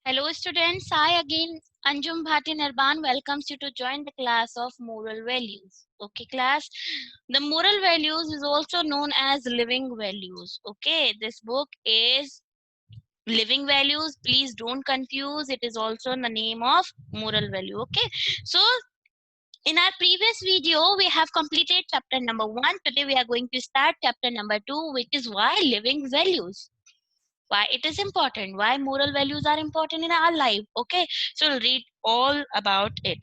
Hello students, I again Anjum Bhati Nirban welcomes you to join the class of moral values. Okay class, the moral values is also known as living values. Okay, this book is living values. Please don't confuse, it is also the name of moral value. Okay, so in our previous video we have completed chapter number 1. Today we are going to start chapter number 2, which is why living values, why it is important, why moral values are important in our life. Okay, so we'll read all about it.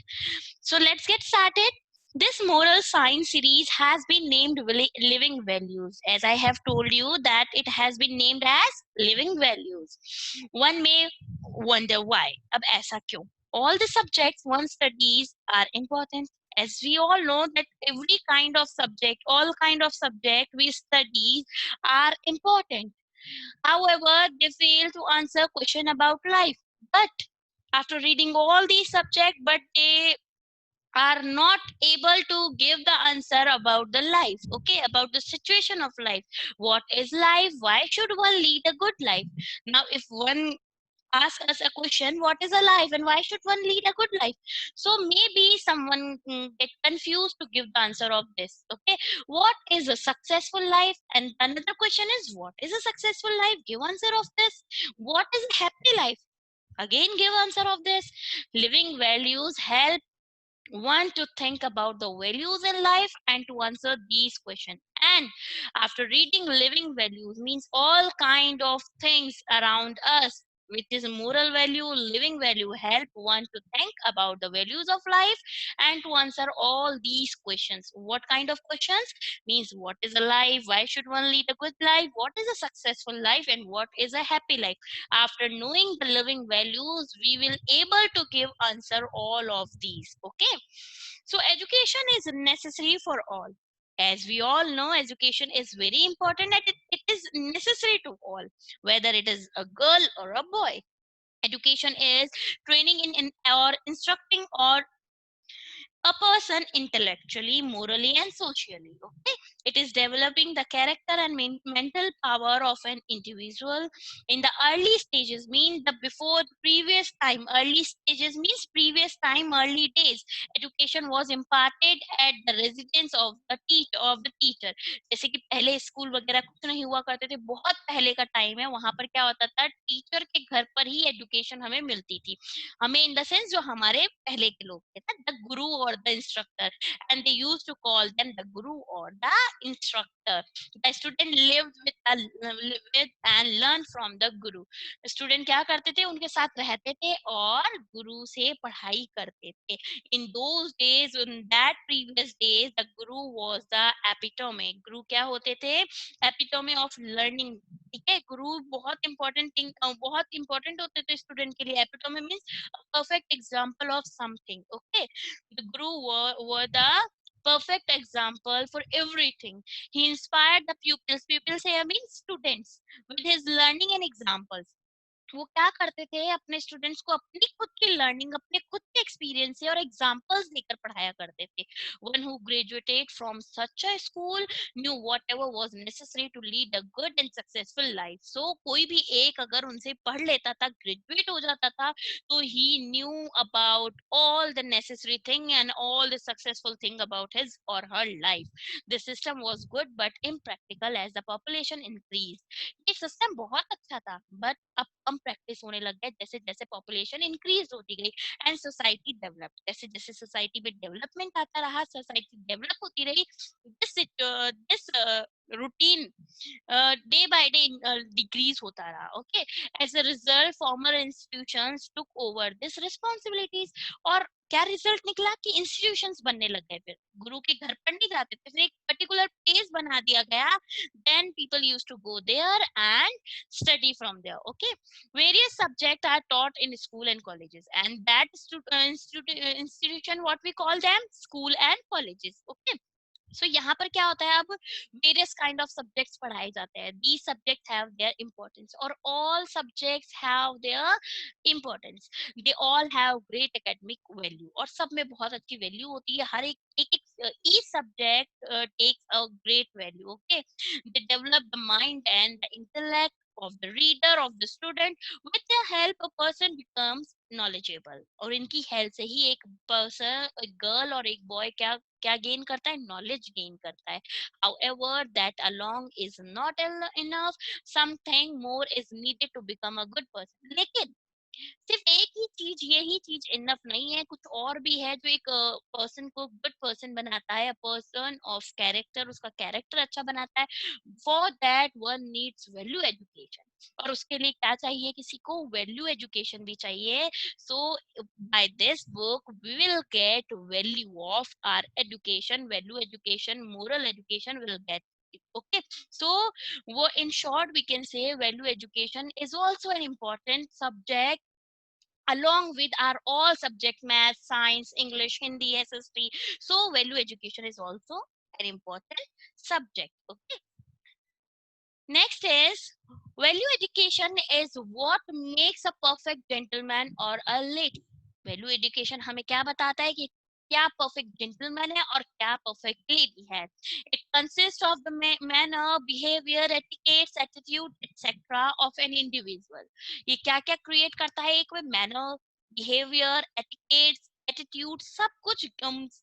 So let's get started. This moral science series has been named living values, as I have told you that it has been named as living values. One may wonder why. Ab aisa kyun? All the subjects one studies are important, as we all know that every kind of subject, all kind of subject we study are important. However, they fail to answer question about life. But after reading all these subjects, but they are not able to give the answer about the life. Okay, about the situation of life. What is life? Why should one lead a good life? Now, if one ask us a question, what is a life and why should one lead a good life, so maybe someone get confused to give the answer of this. Okay, what is a successful life, and another question is what is a successful life, give answer of this. What is a happy life, again give answer of this. Living values help one to think about the values in life and to answer these questions. And after reading living values means all kind of things around us, which is moral value, living value, help one to think about the values of life and to answer all these questions. What kind of questions? Means what is a life, why should one lead a good life, what is a successful life, and what is a happy life. After knowing the living values, we will able to give answer all of these. Okay, so education is necessary for all. As we all know, education is very important and it is necessary to all, whether it is a girl or a boy. Education is training in or instructing or a person intellectually, morally, and socially. Okay, it is developing the character and mental power of an individual. In the early stages, mean the before the previous time. Early stages means previous time, early days. Education was imparted at the residence of the teacher. जैसे कि पहले school वगैरह कुछ नहीं हुआ करते थे, बहुत पहले का टाइम है, वहां पर क्या होता था, टीचर के घर पर ही एजुकेशन हमें मिलती थी. हमें इन द सेंस जो हमारे पहले के लोग थे ना, द गुरु और the instructor, and they used to call them the guru और the instructor. The student lived with and learn from the guru. Student क्या करते थे, उनके साथ रहते थे और गुरु से पढ़ाई करते थे. In those days, in that previous days, the Guru was the एपिटोमे. गुरु क्या होते थे, एपिटोमे ऑफ लर्निंग. ठीक है, गुरु बहुत इंपॉर्टेंट थिंग, बहुत इंपॉर्टेंट होते थे स्टूडेंट के लिए. एपिटोमे means perfect example of something. Okay, the guru were the perfect example for everything. He inspired the pupils here means students, with his learning and examples. वो क्या करते थे, अपने स्टूडेंट्स को अपनी खुद की लर्निंग, अपने खुद के एक्सपीरियंस से और एग्जांपल्स देकर पढ़ाया करते थे. One who graduated from such a school knew whatever was necessary to lead a good and successful life. So कोई भी एक अगर उनसे पढ़ लेता था, ग्रेजुएट हो जाता था, तो he knew about all the necessary thing and all the successful thing about his और her life. The system was good but impractical as the population increase. ये सिस्टम बहुत अच्छा था, बट अब कम प्रैक्टिस होने लग गया जैसे जैसे पॉपुलेशन इंक्रीज होती गई एंड सोसाइटी डेवलप. जैसे जैसे सोसाइटी में डेवलपमेंट आता रहा, सोसाइटी डेवलप होती रही, this routine day by day decrease होता रहा. Okay, as a result former institutions took over this responsibilities. और क्या रिजल्ट निकला कि इंस्टीट्यूशंस बनने लग गए. फिर गुरु के घर पर नहीं जाते थे, फिर एक पर्टिकुलर प्लेस बना दिया गया. then people used to go there and study from there. Okay, various subjects are taught in school and colleges, and that institution, what we call them, school and colleges. Okay, सो यहाँ पर क्या होता है, अब various kind of subjects पढ़ाए जाते हैं. These subjects have their importance, और all subjects have their importance. They all have great academic value, और सब में बहुत अच्छी वैल्यू होती है. हर एक each subject takes a great value. Okay, they develop the mind and the intellect of the reader, of the student. With their help a person becomes knowledgeable. और इनकी हेल्प से ही एक पर्सन, एक गर्ल और एक बॉय क्या क्या gain करता है, नॉलेज गेन करता है. However, that alone is not enough. Something more is needed to become a good person. लेकिन सिर्फ एक ही चीज, यही चीज इनफ नहीं है, कुछ और भी है जो एक पर्सन को गुड पर्सन बनाता है, पर्सन ऑफ कैरेक्टर, उसका कैरेक्टर अच्छा बनाता है. For that one needs value education. और उसके लिए क्या चाहिए, किसी को वैल्यू एजुकेशन भी चाहिए. So by this book we will get value of our education. Value education, moral education will get. Okay, so in short we can say value education is also an important subject along with our all subject, math, science, English, Hindi, SST. So value education is also an important subject. Okay. Next is value education is what makes a perfect gentleman or a lady. Value education हमें क्या बताता है कि क्या perfect gentleman है और क्या perfect lady है. It consists of the manner, behavior, etiquette, attitude, etc. of an individual. ये क्या क्या create करता है, एक manner, behavior, etiquette, attitude, सब कुछ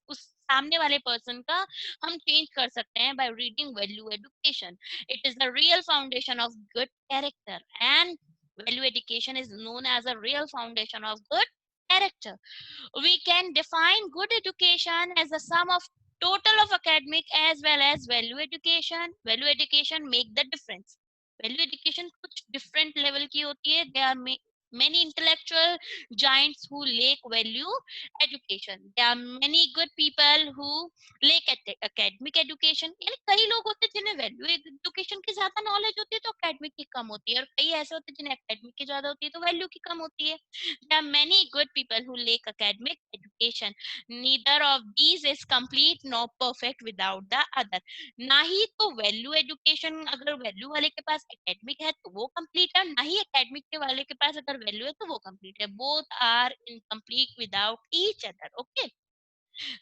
उस सामने वाले person का हम change कर सकते हैं by reading value education. It is the real foundation of good character, and value education is known as a real foundation of good character. We can define good education as a sum of total of academic as well as value education. Value education make the difference. Value education कुछ different level की होती है. There are many intellectual giants who lack value education. There are many good people who lack academic education. यानी कई लोग होते हैं जिन्हें value education की ज्यादा knowledge होती है तो academic की कम होती है, और कई ऐसे होते हैं जिन्हें academic की ज्यादा होती है तो value की कम होती है. There are many good people who lack academic education. Neither of these is complete nor perfect without the other. ना ही तो वैल्यू एजुकेशन अगर वैल्यू वाले के पास एकेडमिक है तो वो कंप्लीट है, ना ही एकेडमिक के वाले के पास अगर वैल्यू है तो वो कंप्लीट है. Both are incomplete without each other. Okay.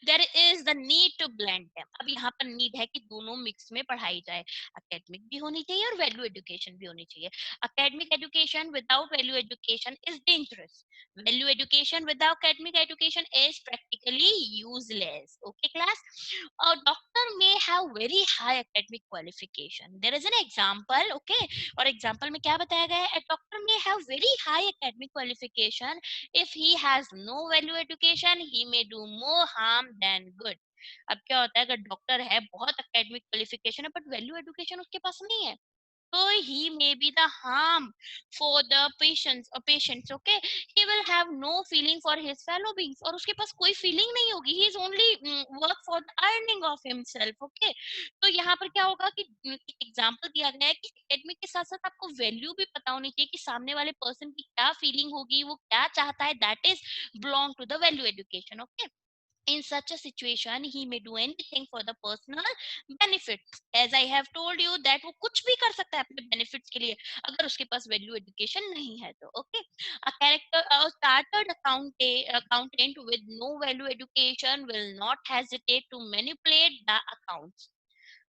There is the need to blend them. अब यहाँ पर नीड है कि दोनों मिक्स में पढ़ाई जाए. एकेडमिक भी होनी चाहिए और वैल्यू एजुकेशन भी होनी चाहिए. Academic education without value education is dangerous. Value education without academic education is practically useless. Okay class. A doctor may have very high academic qualification. There is an example. Okay. और example में क्या बताया गया है, a doctor may have very high academic qualification. If he has no value education, he may do more harm than good. अब क्या होता है, अगर डॉक्टर है, बहुत एकेडमिक क्वालिफिकेशन है, बट वैल्यू एजुकेशन उसके पास नहीं है, so he may be the harm for the patients. Okay, he will have no feeling for his fellow beings, और उसके पास कोई feeling नहीं होगी. He is only work for the earning of himself. Okay, तो यहाँ पर क्या होगा कि एग्जाम्पल दिया गया है कि एकेडमिक के साथ साथ आपको वैल्यू भी पता होनी चाहिए कि सामने वाले पर्सन की क्या फीलिंग होगी, वो क्या चाहता है. That is belong to the value education. Okay. In such a situation he may do anything for the personal benefit. As I have told you that वो कुछ भी कर सकता है अपने benefits के लिए अगर उसके पास value education नहीं है तो. Okay. A chartered accountant with no value education will not hesitate to manipulate the accounts.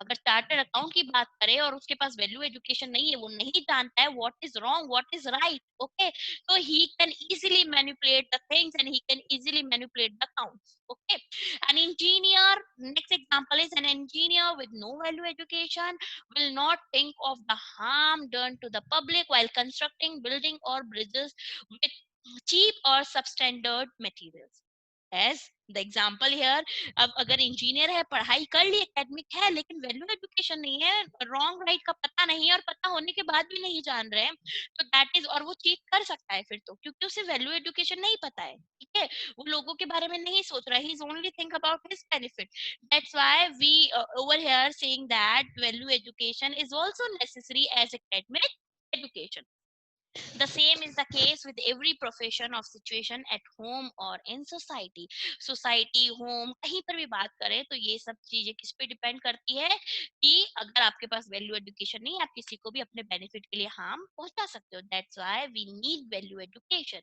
अगर चार्टर्ड अकाउंट की बात करें और उसके पास वैल्यू एजुकेशन नहीं है, वो नहीं जानता है what is wrong what is right. Okay, so he can easily manipulate the things and he can easily manipulate the counts. Okay. An engineer, next example is an engineer with no value education will not think of the harm done to the public while constructing building or bridges with cheap or substandard materials. As the example here, अब अगर engineer है, पढ़ाई कर ली, academic है, लेकिन value education नहीं है, wrong right का पता नहीं है और पता होने के बाद भी नहीं जान रहे हैं, तो दैट इज, और वो चीट कर सकता है फिर तो, क्योंकि उसे वैल्यू एजुकेशन नहीं पता है. ठीक है, वो लोगों के बारे में नहीं सोच रहा है. He is only think about his benefit. That's why we over here saying that value education is also necessary as academic education. The same is the case with every profession of situation at home or in society. Society, home, कहीं पर भी बात करें तो ये सब चीजें किस पे डिपेंड करती है कि अगर आपके पास वैल्यू एजुकेशन नहीं, आप किसी को भी अपने बेनिफिट के लिए हार्म पहुंचा सकते हो. That's why we need value education.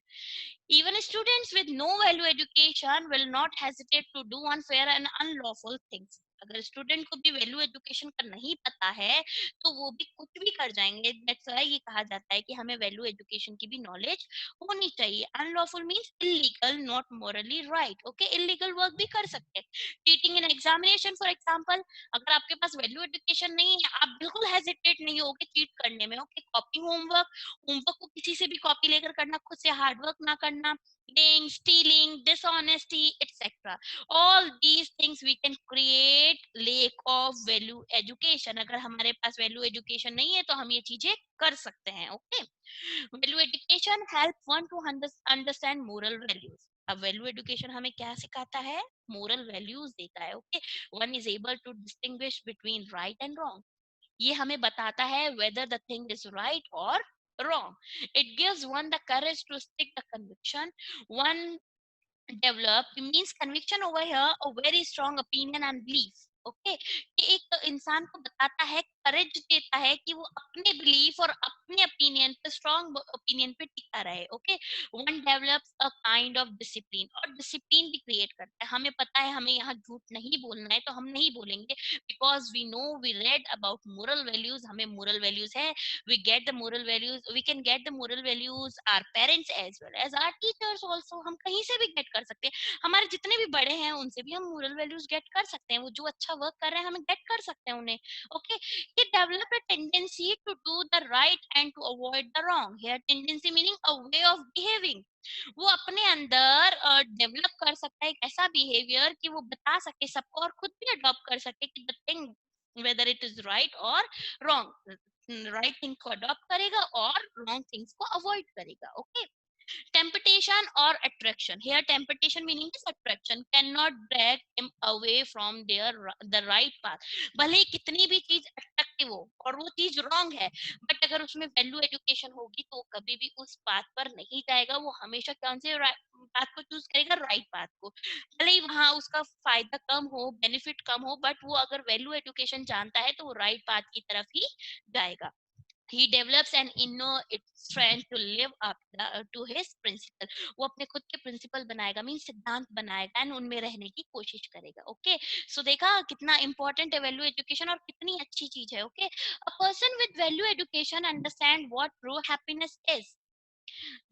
Even students with no value education will not hesitate to do unfair and unlawful things. अगर स्टूडेंट को भी वैल्यू एजुकेशन का नहीं पता है तो वो भी कुछ भी कर जाएंगे। दैट्स व्हाई ये कहा जाता है कि हमें वैल्यू एजुकेशन की भी नॉलेज होनी चाहिए। Unlawful means illegal, not Morli right. Okay, illegal work भी कर सकते हैं। Cheating in examination for example, अगर आपके पास वैल्यू एजुकेशन नहीं है, आप बिल्कुल हेजिटेट नहीं होगे चीट करने में। ओके, कॉपी होमवर्क, होमवर्क को किसी से भी कॉपी लेकर करना, खुद से हार्डवर्क ना करना, lying, stealing, dishonesty, etc. All these things we can create lack of value education. अगर हमारे पास वैल्यू एजुकेशन नहीं है तो हम ये चीजें कर सकते हैं। Okay, value education help one to understand moral values. अब वैल्यू एजुकेशन हमें क्या सिखाता है? मोरल वैल्यूज देता है। Okay, one is able to distinguish between right and wrong. ये हमें बताता है whether the thing is right or wrong. It gives one the courage to stick the conviction. One develop means conviction over here a very strong opinion and belief. Okay, ये एक इंसान को बताता है, करेज देता है कि वो अपने बिलीफ और अपने ओपिनियन पे, स्ट्रॉन्ग ओपिनियन पे टिका रहे। Okay, one develops a kind of discipline, और डिसिप्लिन भी क्रिएट करता है। हमें पता है हमें यहाँ झूठ नहीं बोलना है तो हम नहीं बोलेंगे, because we know, we read about moral values. हमें मोरल वैल्यूज है, we get the moral values, we can get the moral values our parents as well as our teachers also। हम कहीं से भी गेट कर सकते हैं, हमारे जितने भी बड़े हैं उनसे भी हम मोरल वैल्यूज गेट कर सकते हैं। वो जो अच्छा वर्क कर रहे हैं हम गेट कर सकते हैं उन्हें। ओके, ये develop a tendency to do the right and to avoid the wrong। here tendency meaning a way of behaving। वो अपने अंदर डेवलप कर सकता है एक ऐसा बिहेवियर कि वो बता सके सबको और खुद भी अडॉप्ट कर सके कि the thing whether it is right or wrong। Right thing को अडॉप्ट करेगा और रॉन्ग थिंग्स को अवॉइड करेगा। Okay, temptation or attraction, here temptation meaning is attraction cannot drag him away from their the right path। भले ही कितनी भी चीज attractive हो और वो चीज रॉन्ग है, बट अगर उसमें वैल्यू एजुकेशन होगी तो वो कभी भी उस पाथ पर नहीं जाएगा। वो हमेशा कौन से पाथ को चूज करेगा? राइट पाथ को। भले ही वहां उसका फायदा कम हो, बेनिफिट कम हो, बट वो अगर वैल्यू एजुकेशन जानता है तो वो राइट पाथ की तरफ ही जाएगा। he develops an inner strength to live up to his principle। वो अपने खुद के प्रिंसिपल बनाएगा, मीन सिद्धांत बनाएगा एंड उनमें रहने की कोशिश करेगा। ओके, सो देखा कितना इंपॉर्टेंट है वैल्यू एजुकेशन और कितनी अच्छी चीज है। Okay, a person with value education understand what true happiness is.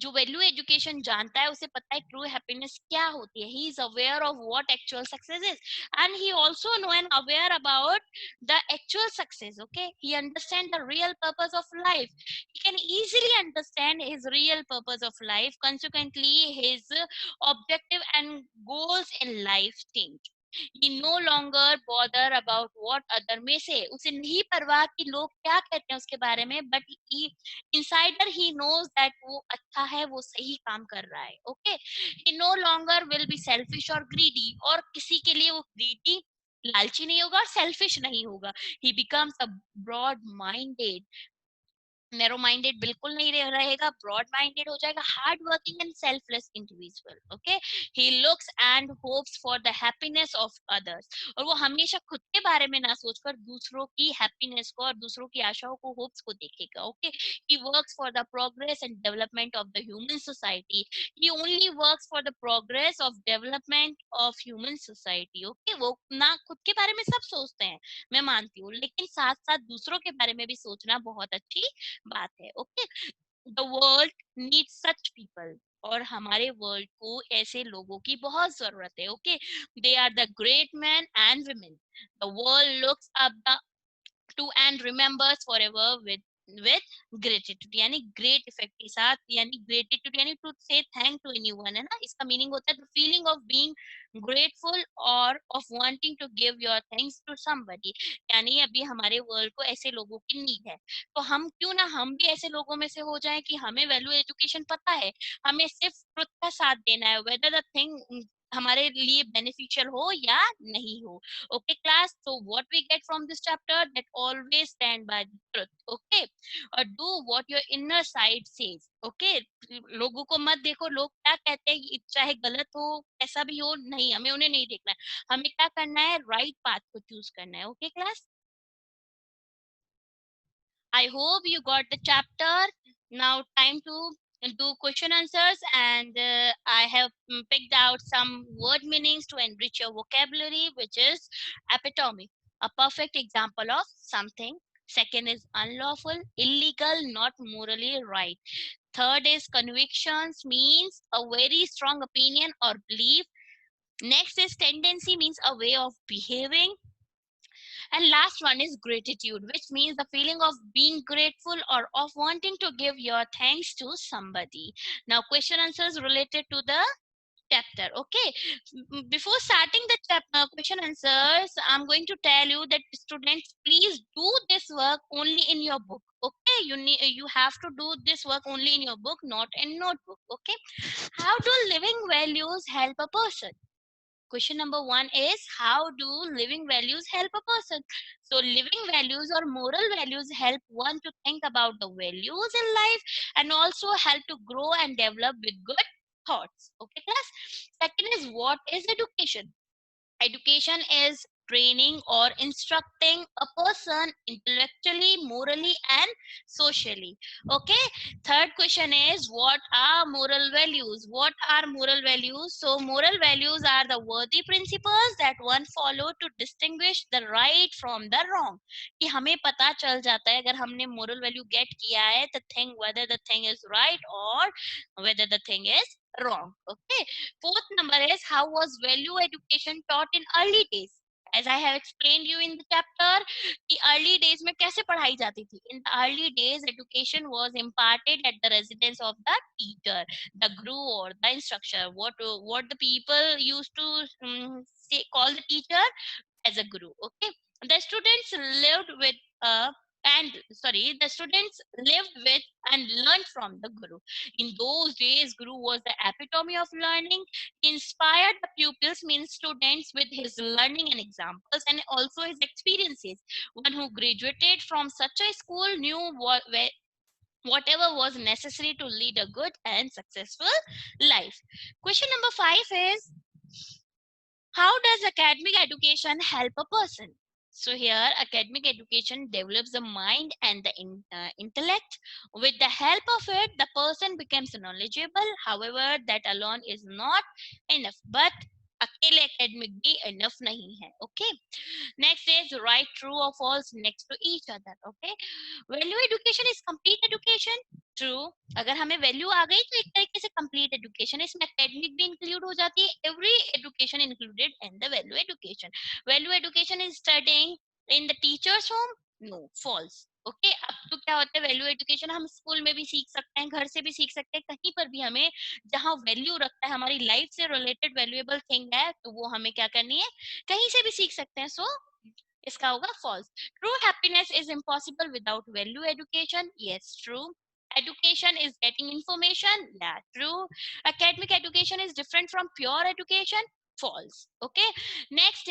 जो वैल्यू एजुकेशन जानता है उसे पता है ट्रू हैप्पीनेस क्या होती है। He is aware of what actual success is and he also know and aware about the actual success. Okay, he understand the real purpose of life. he can easily understand his real purpose of life, consequently his objective and goals in life change। he no longer bother about what other may say। उसे नहीं परवाह कि लोग क्या कहते हैं उसके बारे में, but insider he knows that वो अच्छा है, वो सही काम कर रहा है। Okay, he no longer will be selfish और ग्रीडी, और किसी के लिए वो ग्रीडी लालची नहीं होगा और सेल्फिश नहीं होगा। He becomes a broad minded, narrow minded बिल्कुल नहीं रहेगा, ब्रॉड माइंडेड हो जाएगा, hard working and selfless individual. Okay, he looks and hopes for the happiness of others, और वो हमेशा खुद के बारे में ना सोचकर दूसरों की हैप्पीनेस को और दूसरों की आशाओं को, होप्स को देखेगा। Okay, he works for the progress and development of the human society. He only works for the progress of development of human society. Okay, वो ना खुद के बारे में सब सोचते हैं, मैं मानती हूँ, लेकिन साथ साथ दूसरों के बारे में भी सोचना बहुत अच्छी बात है। Okay, the world needs such people, और हमारे वर्ल्ड को ऐसे लोगों की बहुत जरूरत है। Okay, they are the great man and women the world looks up to and remembers forever with gratitude. यानी ग्रेट इफेक्ट के साथ, यानी ग्रेटिट्यूड यानी टू से थैंक टू एनीवन, है ना। इसका मीनिंग होता है the feeling of being grateful और of wanting to give your thanks to somebody. यानी अभी हमारे वर्ल्ड को ऐसे लोगों की नीड है, तो हम क्यों ना हम भी ऐसे लोगों में से हो जाएं कि हमें वैल्यू एजुकेशन पता है, हमें सिर्फ ट्रुथ का साथ देना है, वेदर द थिंग हमारे लिए बेनिफिशियल हो या नहीं हो। Okay class, so what we get from this chapter, that always stand by the truth। okay, or do what your inner side says। okay, लोगों को मत देखो लोग क्या कहते हैं, चाहे गलत हो ऐसा भी हो, नहीं, हमें उन्हें नहीं देखना है, हमें क्या करना है, राइट पाथ को चूज करना है। Okay class, I hope you got the chapter। now time to do question answers, and I have picked out some word meanings to enrich your vocabulary, which is epitome, a perfect example of something. Second is unlawful, illegal, not morally right. Third is convictions, means a very strong opinion or belief. Next is tendency, means a way of behaving. And last one is gratitude, which means the feeling of being grateful or of wanting to give your thanks to somebody. Now, question answers related to the chapter. Okay. Before starting the chapter question answers, I'm going to tell you that students, please do this work only in your book. Okay, you have to do this work only in your book, not in notebook. Okay. How do living values help a person? Question number one is, how do living values help a person? So living values or moral values help one to think about the values in life and also help to grow and develop with good thoughts. Okay, class. Second is, what is education? Education is training or instructing a person intellectually, morally, and socially. Okay. Third question is, what are moral values? What are moral values? So, moral values are the worthy principles that one follow to distinguish the right from the wrong. कि हमें पता चल जाता है अगर हमने moral value get किया है, the thing, whether the thing is right or whether the thing is wrong. Okay. Fourth number is, how was value education taught in early days? As I have explained you in the chapter, the early days में कैसे पढ़ाई जाती थी? In the early days, education was imparted at the residence of the teacher, the guru or the instructor. What the people used to say, call the teacher as a guru. Okay, the students lived with the students lived with and learned from the guru. In those days, guru was the epitome of learning. He inspired the pupils, means students, with his learning and examples and also his experiences. One who graduated from such a school knew whatever was necessary to lead a good and successful life. Question number 5 is, how does academic education help a person? So here, academic education develops the mind and the intellect. With the help of it, the person becomes knowledgeable. However, that alone is not enough. But अकेले academic भी enough नहीं है. Okay. Next is, right, true or false next to each other. Okay. Value education is complete education. True. अगर हमें value आ गई तो एक तरीके से कंप्लीट एजुकेशन, इसमें एकेडमिक भी इंक्लूड हो जाती है, every education included in the value education. Value education is studying in the teachers home. No, false. Okay. अब तो क्या होता है, वैल्यू एजुकेशन हम स्कूल में भी सीख सकते हैं, घर से भी सीख सकते हैं, कहीं पर भी हमें जहाँ वैल्यू रखता है, हमारी लाइफ से रिलेटेड वैल्यूएबल थिंग है, तो वो हमें क्या करनी है, कहीं से भी सीख सकते हैं. सो इसका होगा false. True happiness is impossible without value education. Yes, true. Education is getting information. Yeah, true. Academic education is different from pure education. False. Okay. Next,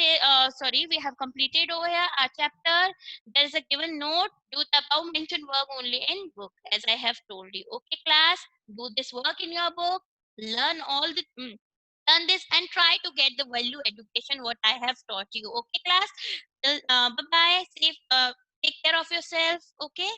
sorry, we have completed over here our chapter. There is a given note. Do the above mentioned work only in book, as I have told you. Okay, class. Do this work in your book. Learn all the learn this and try to get the value education what I have taught you. Okay, class. Bye bye. Safe. Take care of yourself. Okay.